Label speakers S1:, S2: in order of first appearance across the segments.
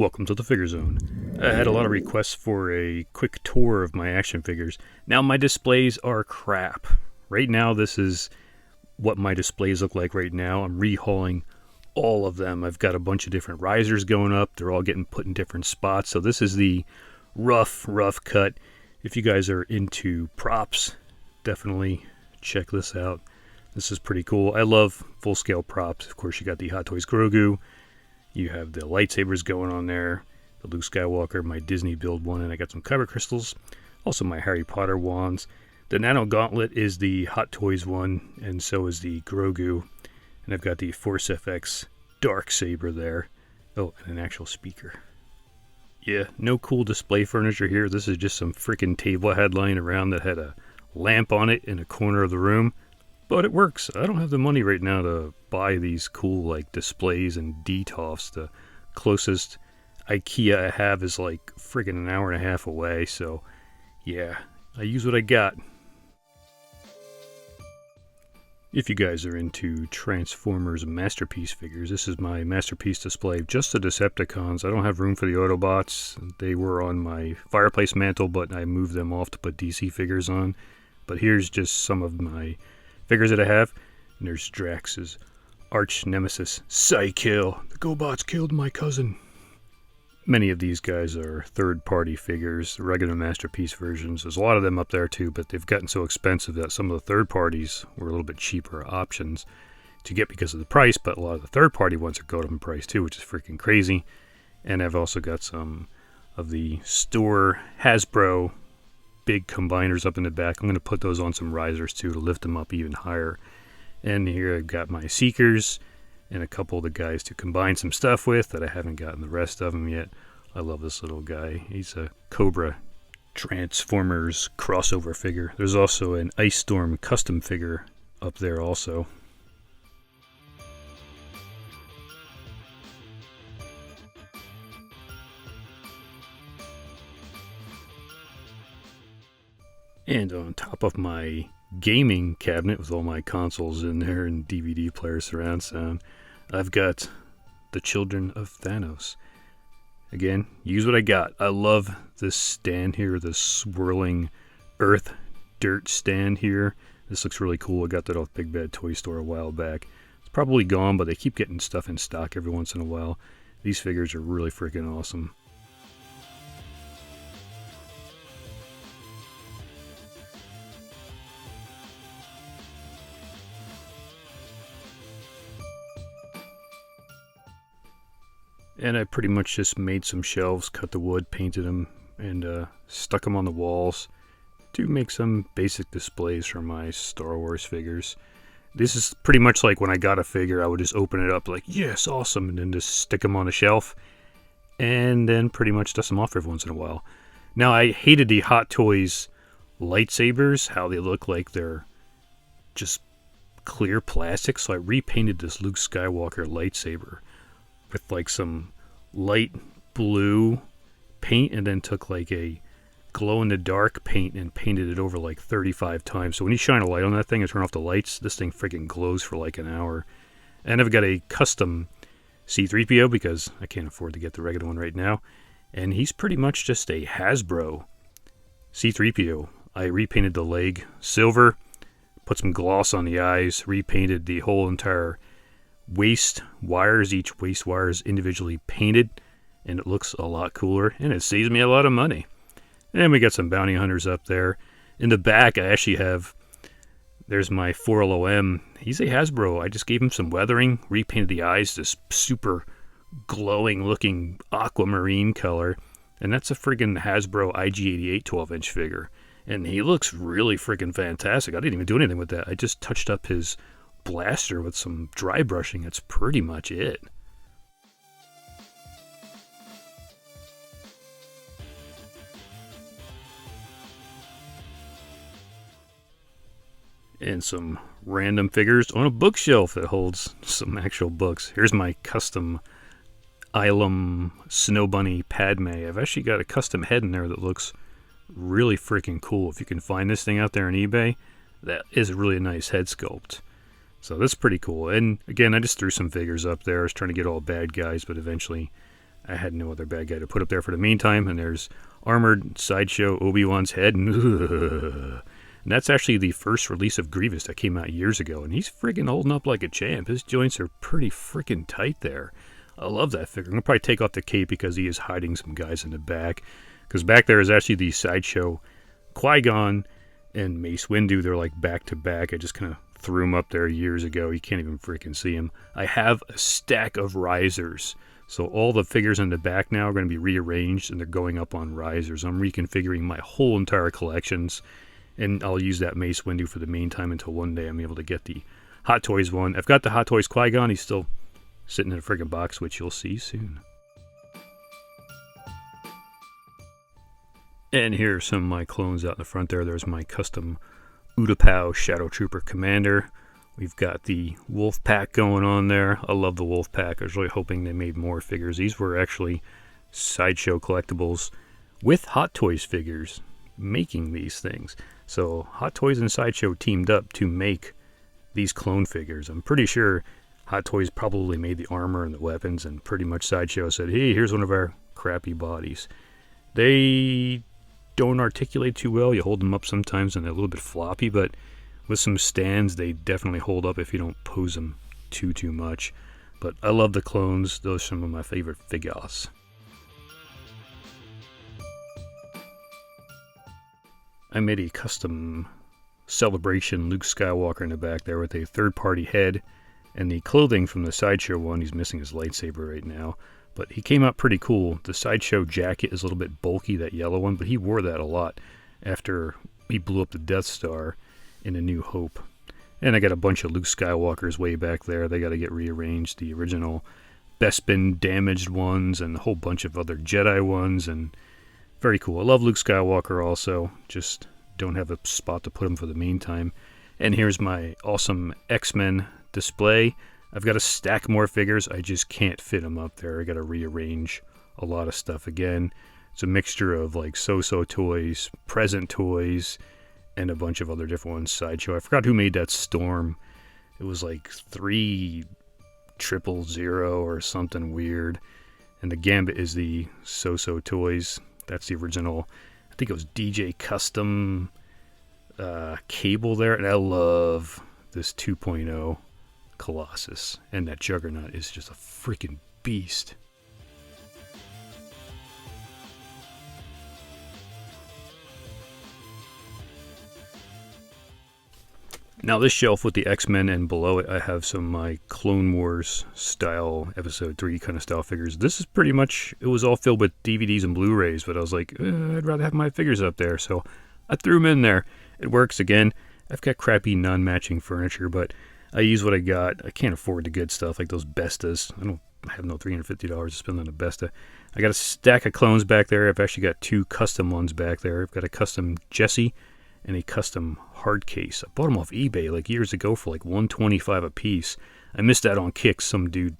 S1: Welcome to the Figure Zone. I had a lot of requests for a quick tour of my action figures. Now my displays are crap. Right now this is what my displays look like right now. I'm rehauling all of them. I've got a bunch of different risers going up. They're all getting put in different spots. So this is the rough cut. If you guys are into props, definitely check this out. This is pretty cool. I love full scale props. Of course you got the Hot Toys Grogu. You have the lightsabers going on there, the Luke Skywalker, my Disney build one, and I got some Kyber crystals, also my Harry Potter wands. The Nano Gauntlet is the Hot Toys one, and so is the Grogu. And I've got the Force FX Dark Saber there. Oh, and an actual speaker. Yeah, no cool display furniture here. This is just some freaking table I had lying around that had a lamp on it in a corner of the room. But it works. I don't have the money right now to buy these cool like displays and detofs. The closest IKEA I have is like friggin' an hour and a half away. So yeah, I use what I got. If you guys are into Transformers Masterpiece figures, this is my Masterpiece display. Just the Decepticons. I don't have room for the Autobots. They were on my fireplace mantle, but I moved them off to put DC figures on. But here's just some of my figures that I have. And there's Drax's arch nemesis, Psykill. The GoBots killed my cousin. Many of these guys are third-party figures, regular Masterpiece versions. There's a lot of them up there too, but they've gotten so expensive that some of the third parties were a little bit cheaper options to get because of the price, but a lot of the third-party ones are going up in price too, which is freaking crazy. And I've also got some of the store Hasbro big combiners up in the back. I'm going to put those on some risers too to lift them up even higher. And here I've got my Seekers and a couple of the guys to combine some stuff with that I haven't gotten the rest of them yet. I love this little guy. He's a Cobra Transformers crossover figure. There's also an Ice Storm custom figure up there also. And on top of my gaming cabinet with all my consoles in there and DVD player surround sound, I've got the Children of Thanos. Again, use what I got. I love this stand here, this swirling earth dirt stand here. This looks really cool. I got that off Big Bad Toy Store a while back. It's probably gone, but they keep getting stuff in stock every once in a while. These figures are really freaking awesome. And I pretty much just made some shelves, cut the wood, painted them, and stuck them on the walls to make some basic displays for my Star Wars figures. This is pretty much like when I got a figure, I would just open it up like, yes, awesome, and then just stick them on a shelf, and then pretty much dust them off every once in a while. Now, I hated the Hot Toys lightsabers, how they look like they're just clear plastic, so I repainted this Luke Skywalker lightsaber with like some light blue paint and then took like a glow-in-the-dark paint and painted it over like 35 times. So when you shine a light on that thing and turn off the lights, this thing freaking glows for like an hour. And I've got a custom C-3PO because I can't afford to get the regular one right now. And he's pretty much just a Hasbro C-3PO. I repainted the leg silver, put some gloss on the eyes, repainted the whole entire waist wires. Each waist wire is individually painted, and it looks a lot cooler, and it saves me a lot of money. And we got some bounty hunters up there. In the back, I actually have, there's my 4LOM. He's a Hasbro. I just gave him some weathering, repainted the eyes this super glowing looking aquamarine color, and that's a friggin' Hasbro IG-88 12-inch figure. And he looks really friggin' fantastic. I didn't even do anything with that. I just touched up his blaster with some dry brushing. That's pretty much it. And some random figures on a bookshelf that holds some actual books. Here's my custom Ilum Snow Bunny Padme. I've actually got a custom head in there that looks really freaking cool. If you can find this thing out there on eBay, that is a really nice head sculpt. So that's pretty cool. And again, I just threw some figures up there. I was trying to get all bad guys, but eventually I had no other bad guy to put up there for the meantime. And there's armored Sideshow Obi-Wan's head. And that's actually the first release of Grievous that came out years ago. And he's friggin' holding up like a champ. His joints are pretty friggin' tight there. I love that figure. I'm going to probably take off the cape because he is hiding some guys in the back. Because back there is actually the Sideshow Qui-Gon and Mace Windu. They're like back to back. I just kind of threw them up there years ago. You can't even freaking see them. I have a stack of risers. So all the figures in the back now are going to be rearranged and they're going up on risers. I'm reconfiguring my whole entire collections. And I'll use that Mace Windu for the meantime until one day I'm able to get the Hot Toys one. I've got the Hot Toys Qui-Gon. He's still sitting in a friggin' box, which you'll see soon. And here are some of my clones out in the front there. There's my custom Utapau Shadow Trooper Commander. We've got the Wolf Pack going on there. I love the Wolf Pack. I was really hoping they made more figures. These were actually Sideshow Collectibles with Hot Toys figures making these things. So Hot Toys and Sideshow teamed up to make these clone figures. I'm pretty sure Hot Toys probably made the armor and the weapons, and pretty much Sideshow said, hey, here's one of our crappy bodies. They don't articulate too well. You hold them up sometimes and they're a little bit floppy, but with some stands, they definitely hold up if you don't pose them too much. But I love the clones. Those are some of my favorite figures. I made a custom Celebration Luke Skywalker in the back there with a third-party head. And the clothing from the Sideshow one, he's missing his lightsaber right now. But he came out pretty cool. The Sideshow jacket is a little bit bulky, that yellow one, but he wore that a lot after he blew up the Death Star in A New Hope. And I got a bunch of Luke Skywalkers way back there. They got to get rearranged. The original Bespin damaged ones and a whole bunch of other Jedi ones. And very cool. I love Luke Skywalker also. Just don't have a spot to put him for the meantime. And here's my awesome X-Men display. I've got to stack more figures. I just can't fit them up there. I got to rearrange a lot of stuff again. It's a mixture of like so-so toys, present toys, and a bunch of other different ones. Sideshow. I forgot who made that Storm. It was like 3000 or something weird. And the Gambit is the so-so toys. That's the original. I think it was DJ Custom Cable there. And I love this 2.0 Colossus, and that Juggernaut is just a freaking beast. Now this shelf with the X-Men, and below it I have some of my Clone Wars style episode 3 kind of style figures. This is pretty much, it was all filled with DVDs and Blu-rays, but I was like, I'd rather have my figures up there, so I threw them in there. It works. Again, I've got crappy non-matching furniture, but I use what I got. I can't afford the good stuff like those Bestas. I don't have no $350 to spend on a Besta. I got a stack of clones back there. I've actually got 2 custom ones back there. I've got a custom Jesse and a custom hard case. I bought them off eBay like years ago for like $125 a piece. I missed out on kicks. Some dude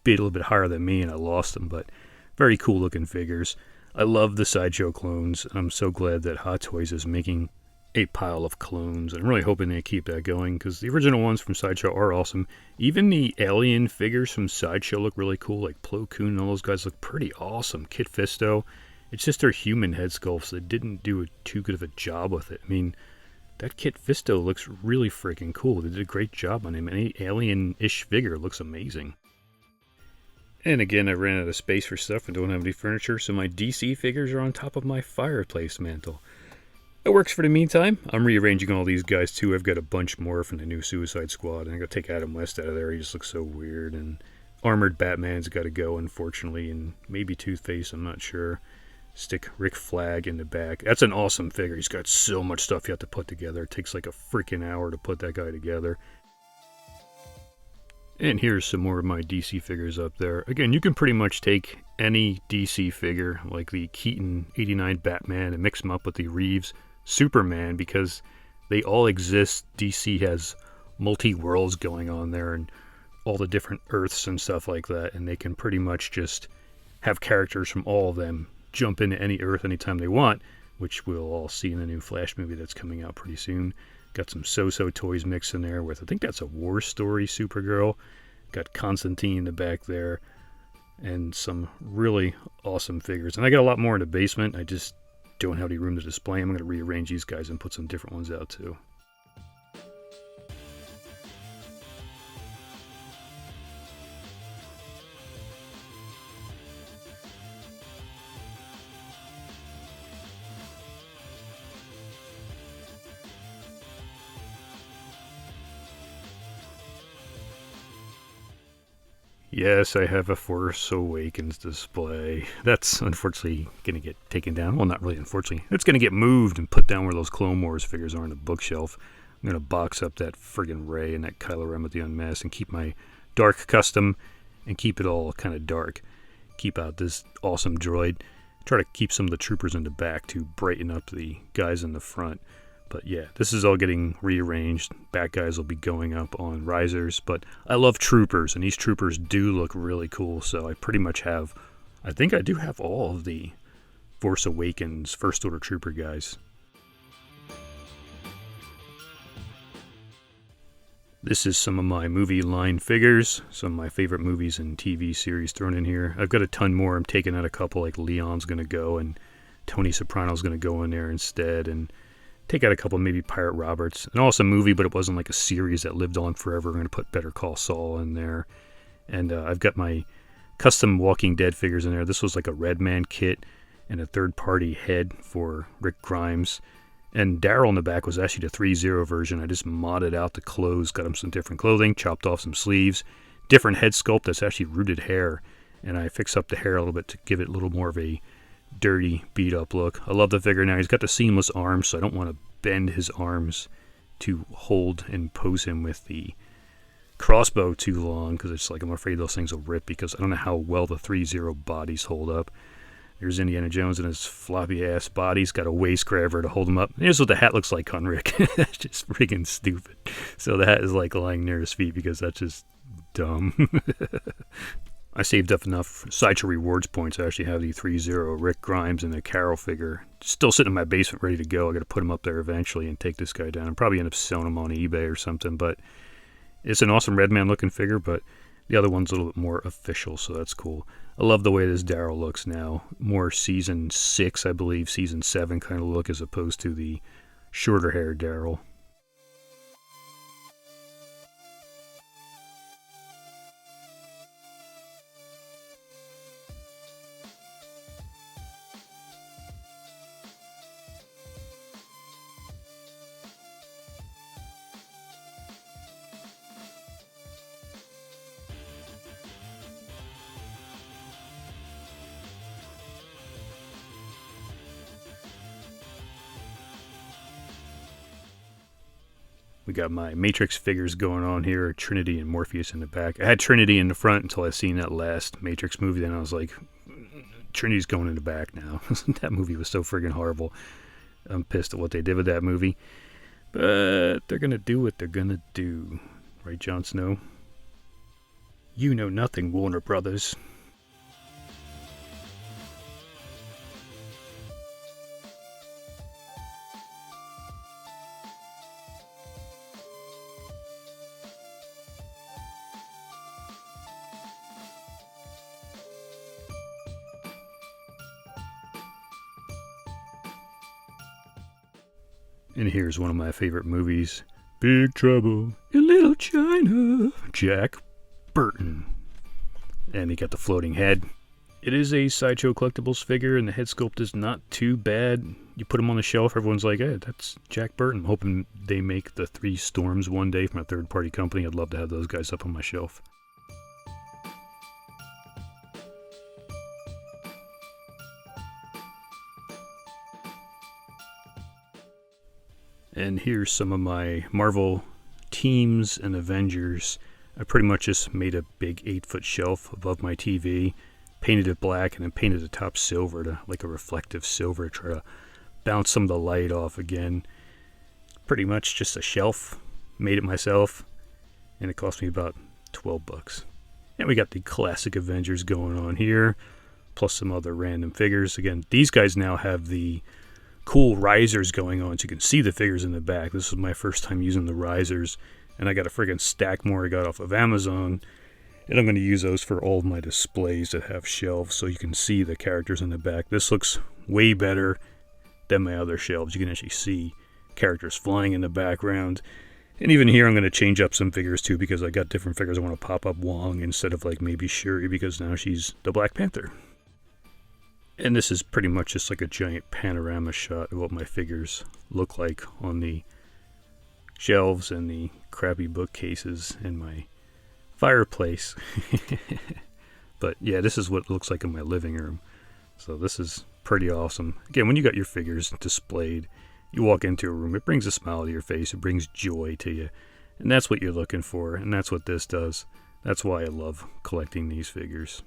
S1: bid a little bit higher than me and I lost them, but very cool looking figures. I love the Sideshow clones. I'm so glad that Hot Toys is making a pile of clones. I'm really hoping they keep that going because the original ones from Sideshow are awesome. Even the alien figures from Sideshow look really cool, like Plo Koon and all those guys look pretty awesome. Kit Fisto. It's just their human head sculpts. They didn't do too good of a job with it. I mean, that Kit Fisto looks really freaking cool. They did a great job on him. Any alien-ish figure looks amazing. And again, I ran out of space for stuff and don't have any furniture, so my DC figures are on top of my fireplace mantle. It works for the meantime. I'm rearranging all these guys too. I've got a bunch more from the new Suicide Squad. And I got to take Adam West out of there. He just looks so weird. And Armored Batman's got to go, unfortunately. And maybe Toothface, I'm not sure. Stick Rick Flag in the back. That's an awesome figure. He's got so much stuff you have to put together. It takes like a freaking hour to put that guy together. And here's some more of my DC figures up there. Again, you can pretty much take any DC figure, like the Keaton 89 Batman, and mix them up with the Reeves Superman, because they all exist. DC has multi-worlds going on there and all the different Earths and stuff like that, and they can pretty much just have characters from all of them jump into any Earth anytime they want, which we'll all see in the new Flash movie that's coming out pretty soon. Got some so-so toys mixed in there with, I think that's a War Story Supergirl. Got Constantine in the back there. and some really awesome figures. And I got a lot more in the basement. I just don't have any room to display them. I'm going to rearrange these guys and put some different ones out too. Yes, I have a Force Awakens display. That's unfortunately going to get taken down. Well, not really unfortunately. It's going to get moved and put down where those Clone Wars figures are on the bookshelf. I'm going to box up that friggin' Rey and that Kylo Ren with the Unmasked and keep my dark custom and keep it all kind of dark. Keep out this awesome droid. Try to keep some of the troopers in the back to brighten up the guys in the front. But yeah, this is all getting rearranged. Back guys will be going up on risers. But I love troopers, and these troopers do look really cool. So I pretty much have, I think I do have all of the Force Awakens First Order Trooper guys. This is some of my movie line figures. Some of my favorite movies and TV series thrown in here. I've got a ton more. I'm taking out a couple, like Leon's going to go, and Tony Soprano's going to go in there instead. And take out a couple, maybe Pirate Roberts. An awesome movie, but it wasn't like a series that lived on forever. I'm going to put Better Call Saul in there. And I've got my custom Walking Dead figures in there. This was like a Red Man kit and a third-party head for Rick Grimes. And Daryl in the back was actually the 3.0 version. I just modded out the clothes, got him some different clothing, chopped off some sleeves, different head sculpt that's actually rooted hair. And I fixed up the hair a little bit to give it a little more of a dirty, beat-up look. I love the figure now. He's got the seamless arms, so I don't want to bend his arms to hold and pose him with the crossbow too long, because it's like I'm afraid those things will rip, because I don't know how well the 3.0 bodies hold up. There's Indiana Jones in his floppy-ass body. He's got a waist grabber to hold him up. Here's what the hat looks like on Rick. That's just freaking stupid. So the hat is like lying near his feet because that's just dumb. I saved up enough Sideshow rewards points to actually have the 3.0 Rick Grimes and the Carol figure still sitting in my basement ready to go. I got to put him up there eventually and take this guy down. I'll probably end up selling him on eBay or something, but it's an awesome Red Man looking figure, but the other one's a little bit more official, so that's cool. I love the way this Daryl looks now. More season 6, I believe, season 7 kind of look as opposed to the shorter hair Daryl. We got my Matrix figures going on here, Trinity and Morpheus in the back. I had Trinity in the front until I seen that last Matrix movie, then I was like, Trinity's going in the back now. That movie was so friggin' horrible. I'm pissed at what they did with that movie. But they're gonna do what they're gonna do. Right, Jon Snow? You know nothing, Warner Brothers. And here's one of my favorite movies, Big Trouble in Little China, Jack Burton. And he got the floating head. It is a Sideshow Collectibles figure, and the head sculpt is not too bad. You put him on the shelf, everyone's like, hey, that's Jack Burton. I'm hoping they make the 3 Storms one day from a third-party company. I'd love to have those guys up on my shelf. And here's some of my Marvel teams and Avengers. I pretty much just made a big 8-foot shelf above my TV, painted it black, and then painted the top silver to like a reflective silver to try to bounce some of the light off again. Pretty much just a shelf. Made it myself, and it cost me about $12. And we got the classic Avengers going on here, plus some other random figures. Again, these guys now have the cool risers going on, so you can see the figures in the back. This was my first time using the risers, and I got a friggin' stack more I got off of Amazon. And I'm going to use those for all of my displays that have shelves so you can see the characters in the back. This looks way better than my other shelves. You can actually see characters flying in the background. And even here I'm going to change up some figures too, because I got different figures. I want to pop up Wong instead of like maybe Shuri, because now she's the Black Panther. And this is pretty much just like a giant panorama shot of what my figures look like on the shelves and the crappy bookcases in my fireplace. But yeah, this is what it looks like in my living room. So this is pretty awesome. Again, when you got your figures displayed, you walk into a room, it brings a smile to your face, it brings joy to you. And that's what you're looking for, and that's what this does. That's why I love collecting these figures.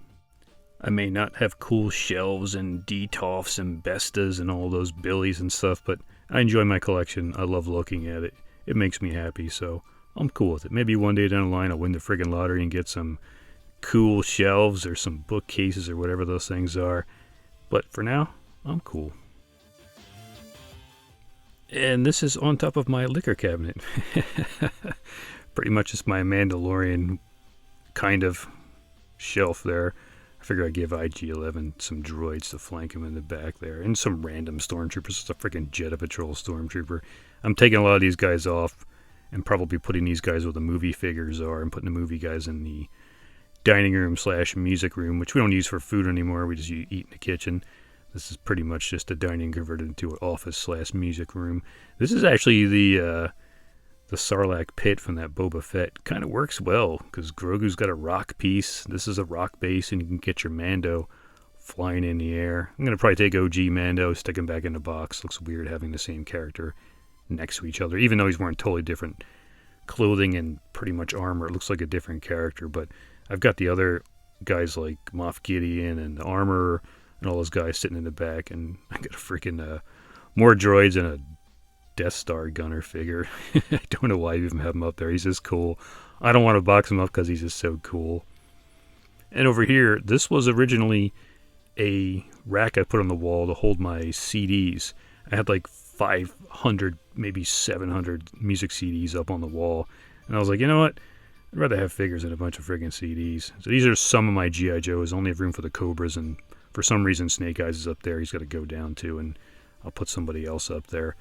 S1: I may not have cool shelves and Detolfs and Bestas and all those Billies and stuff, but I enjoy my collection. I love looking at it. It makes me happy, so I'm cool with it. Maybe one day down the line I'll win the friggin' lottery and get some cool shelves or some bookcases or whatever those things are. But for now, I'm cool. And this is on top of my liquor cabinet. Pretty much just my Mandalorian kind of shelf there. I figured I'd give IG-11 some droids to flank him in the back there. And some random stormtroopers. It's a freaking Jedha Patrol stormtrooper. I'm taking a lot of these guys off and probably putting these guys where the movie figures are and putting the movie guys in the dining room / music room, which we don't use for food anymore. We just eat in the kitchen. This is pretty much just a dining converted into an office / music room. This is actually the Sarlacc pit from that Boba Fett. Kind of works well because Grogu's got a rock piece. This is a rock base, and you can get your Mando flying in the air. I'm going to probably take OG Mando, stick him back in the box. Looks weird having the same character next to each other, even though he's wearing totally different clothing and pretty much armor. It looks like a different character, but I've got the other guys like Moff Gideon and the armor and all those guys sitting in the back, and I got a freaking more droids and a Death Star gunner figure. I don't know why you even have him up there. He's just cool. I don't want to box him up because he's just so cool. And over here, this was originally a rack I put on the wall to hold my CDs. I had like 500, maybe 700 music CDs up on the wall. And I was like, you know what? I'd rather have figures than a bunch of friggin' CDs. So these are some of my G.I. Joes. I only have room for the Cobras, and for some reason Snake Eyes is up there. He's got to go down too, and I'll put somebody else up there.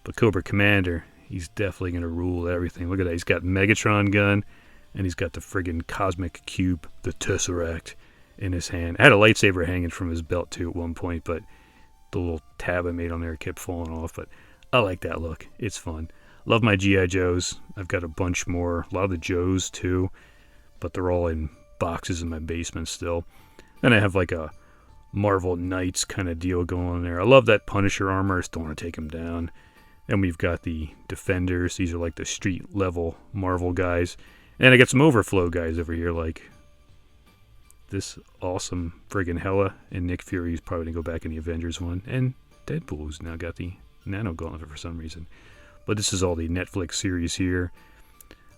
S1: But Cobra Commander, he's definitely going to rule everything. Look at that. He's got Megatron gun, and he's got the friggin' Cosmic Cube, the Tesseract, in his hand. I had a lightsaber hanging from his belt too at one point, but the little tab I made on there kept falling off. But I like that look. It's fun. Love my G.I. Joes. I've got a bunch more. A lot of the Joes too, but they're all in boxes in my basement still. Then I have like a Marvel Knights kind of deal going on there. I love that Punisher armor. I just don't want to take him down. And we've got the Defenders. These are like the street level Marvel guys. And I got some Overflow guys over here, like this awesome friggin' Hela. And Nick Fury's probably going to go back in the Avengers one. And Deadpool's now got the Nano Gauntlet for some reason. But this is all the Netflix series here.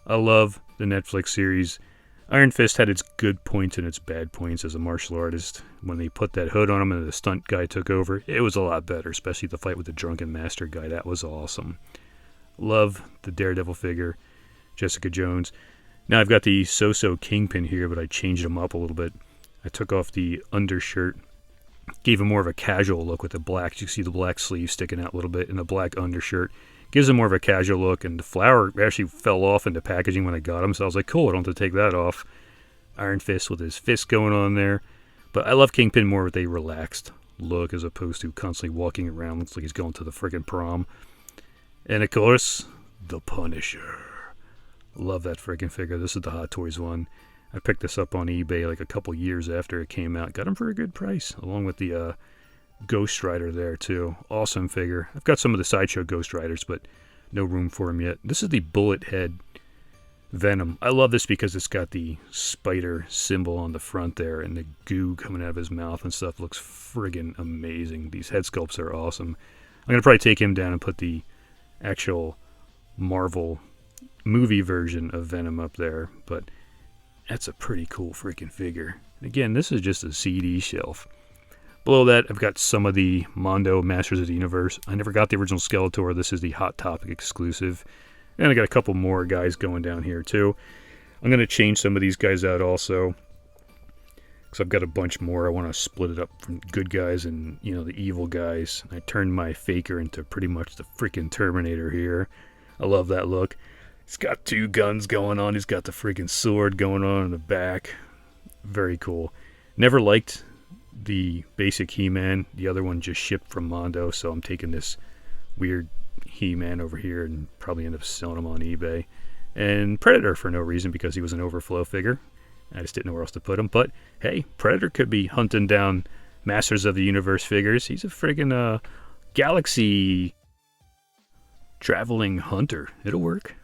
S1: I love the Netflix series. Iron Fist had its good points and its bad points as a martial artist. When they put that hood on him and the stunt guy took over, it was a lot better, especially the fight with the Drunken Master guy. That was awesome. Love the Daredevil figure, Jessica Jones. Now I've got the So-So Kingpin here, but I changed him up a little bit. I took off the undershirt, gave him more of a casual look with the black. You see the black sleeve sticking out a little bit and the black undershirt. Gives him more of a casual look, and the flower actually fell off into packaging when I got him, so I was like, cool, I don't have to take that off. Iron Fist with his fist going on there. But I love Kingpin more with a relaxed look as opposed to constantly walking around. Looks like he's going to the friggin' prom. And of course, the Punisher. Love that friggin' figure. This is the Hot Toys one. I picked this up on eBay like a couple years after it came out. Got him for a good price, along with the Ghost Rider there too. Awesome figure. I've got some of the Sideshow Ghost Riders, but no room for him yet. This is the Bullet Head Venom. I love this because it's got the spider symbol on the front there and the goo coming out of his mouth and stuff. Looks friggin' amazing. These head sculpts are awesome. I'm going to probably take him down and put the actual Marvel movie version of Venom up there, but that's a pretty cool freaking figure. Again, this is just a CD shelf. Below that, I've got some of the Mondo Masters of the Universe. I never got the original Skeletor. This is the Hot Topic exclusive. And I got a couple more guys going down here, too. I'm going to change some of these guys out also, because I've got a bunch more. I want to split it up from good guys and, you know, the evil guys. I turned my faker into pretty much the freaking Terminator here. I love that look. He's got 2 guns going on. He's got the freaking sword going on in the back. Very cool. Never liked the basic He-Man. The other one just shipped from Mondo, so I'm taking this weird He-Man over here and probably end up selling him on eBay. And Predator for no reason, because he was an overflow figure. I just didn't know where else to put him. But hey, Predator could be hunting down Masters of the Universe figures. He's a friggin' galaxy traveling hunter. It'll work.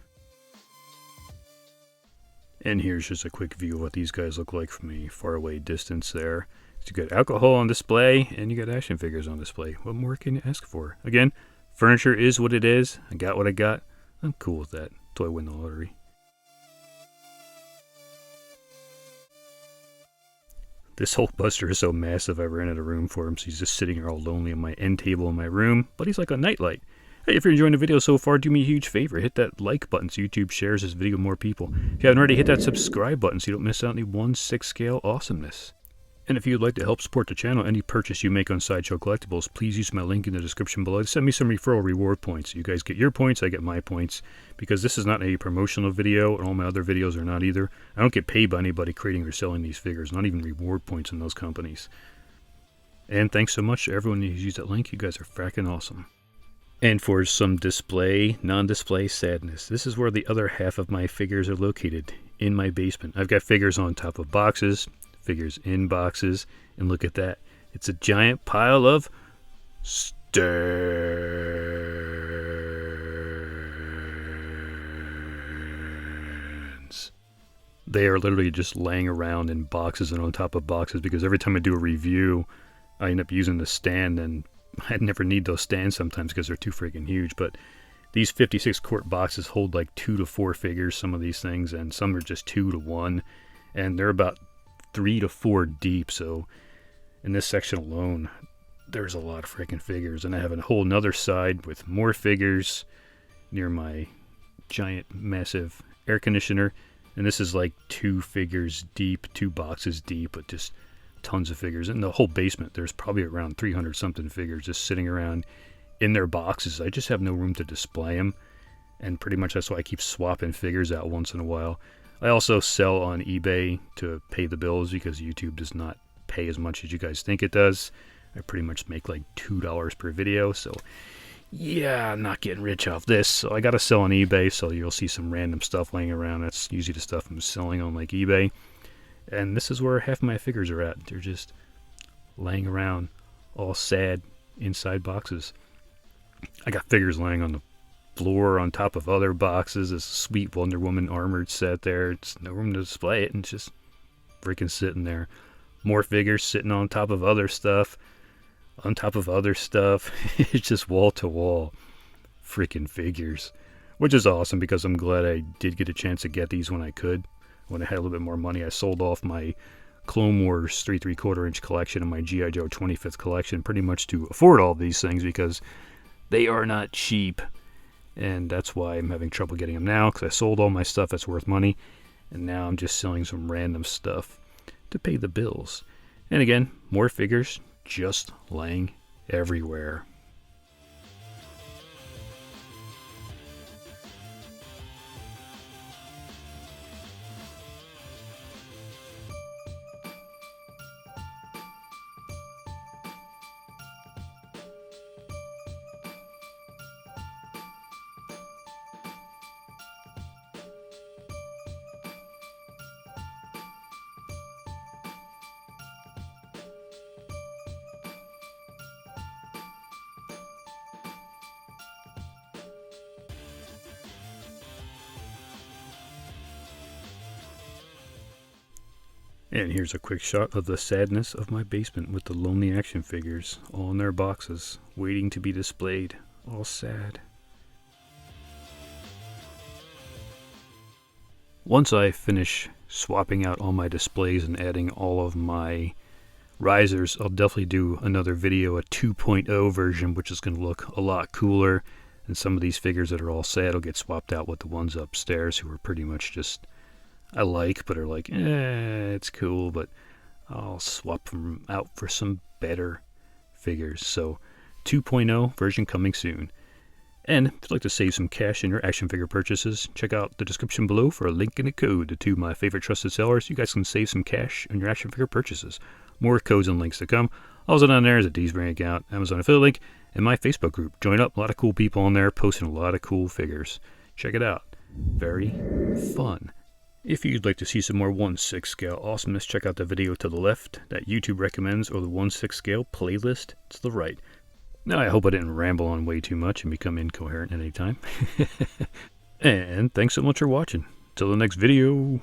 S1: And here's just a quick view of what these guys look like from a faraway distance there. So you got alcohol on display, and you got action figures on display. What more can you ask for? Again, furniture is what it is. I got what I got. I'm cool with that until I win the lottery. This Hulkbuster is so massive I ran out of room for him, so he's just sitting here all lonely on my end table in my room, but he's like a nightlight. Hey, if you're enjoying the video so far, do me a huge favor. Hit that like button so YouTube shares this video with more people. If you haven't already, hit that subscribe button so you don't miss out on the 1/6 scale awesomeness. And if you'd like to help support the channel, any purchase you make on Sideshow Collectibles, please use my link in the description below to send me some referral reward points. You guys get your points, I get my points, because this is not a promotional video, and all my other videos are not either. I don't get paid by anybody creating or selling these figures, not even reward points in those companies. And thanks so much to everyone who's used that link. You guys are fracking awesome. And for some display, non-display sadness, this is where the other half of my figures are located, in my basement. I've got figures on top of boxes, figures in boxes, and look at that. It's a giant pile of stands. They are literally just laying around in boxes and on top of boxes, because every time I do a review, I end up using the stand, and I never need those stands sometimes because they're too freaking huge. But these 56 quart boxes hold like 2 to 4 figures, some of these things, and some are just 2 to 1, and they're about 3 to 4 deep. So in this section alone, there's a lot of freaking figures, and I have a whole nother side with more figures near my giant massive air conditioner, and this is like 2 figures deep, 2 boxes deep, but just tons of figures. In the whole basement, there's probably around 300 something figures just sitting around in their boxes. I just have no room to display them, and pretty much that's why I keep swapping figures out once in a while. I also sell on eBay to pay the bills, because YouTube does not pay as much as you guys think it does. I pretty much make like $2 per video, so yeah, I'm not getting rich off this. So I gotta sell on eBay, so you'll see some random stuff laying around. That's usually the stuff I'm selling on like eBay. And this is where half of my figures are at. They're just laying around, all sad, inside boxes. I got figures laying on the floor on top of other boxes. This sweet Wonder Woman armored set there. It's no room to display it, and it's just freaking sitting there. More figures sitting on top of other stuff. On top of other stuff. It's just wall to wall freaking figures. Which is awesome, because I'm glad I did get a chance to get these when I could. When I had a little bit more money, I sold off my Clone Wars 3 3/4 inch collection and my G.I. Joe 25th collection pretty much to afford all of these things, because they are not cheap. And that's why I'm having trouble getting them now, because I sold all my stuff that's worth money, and now I'm just selling some random stuff to pay the bills. And again, more figures just laying everywhere. And here's a quick shot of the sadness of my basement with the lonely action figures all in their boxes, waiting to be displayed, all sad. Once I finish swapping out all my displays and adding all of my risers, I'll definitely do another video, a 2.0 version, which is going to look a lot cooler. And some of these figures that are all sad will get swapped out with the ones upstairs who are pretty much just I like, but are like, it's cool, but I'll swap them out for some better figures. So 2.0 version coming soon. And if you'd like to save some cash in your action figure purchases, check out the description below for a link and a code to two of my favorite trusted sellers. You guys can save some cash on your action figure purchases. More codes and links to come. Also down there is a D's Brand account, Amazon affiliate link, and my Facebook group. Join up, a lot of cool people on there posting a lot of cool figures. Check it out. Very fun. If you'd like to see some more 1/6 scale awesomeness, check out the video to the left that YouTube recommends, or the 1/6 scale playlist to the right. Now, I hope I didn't ramble on way too much and become incoherent at any time. And thanks so much for watching. Till the next video.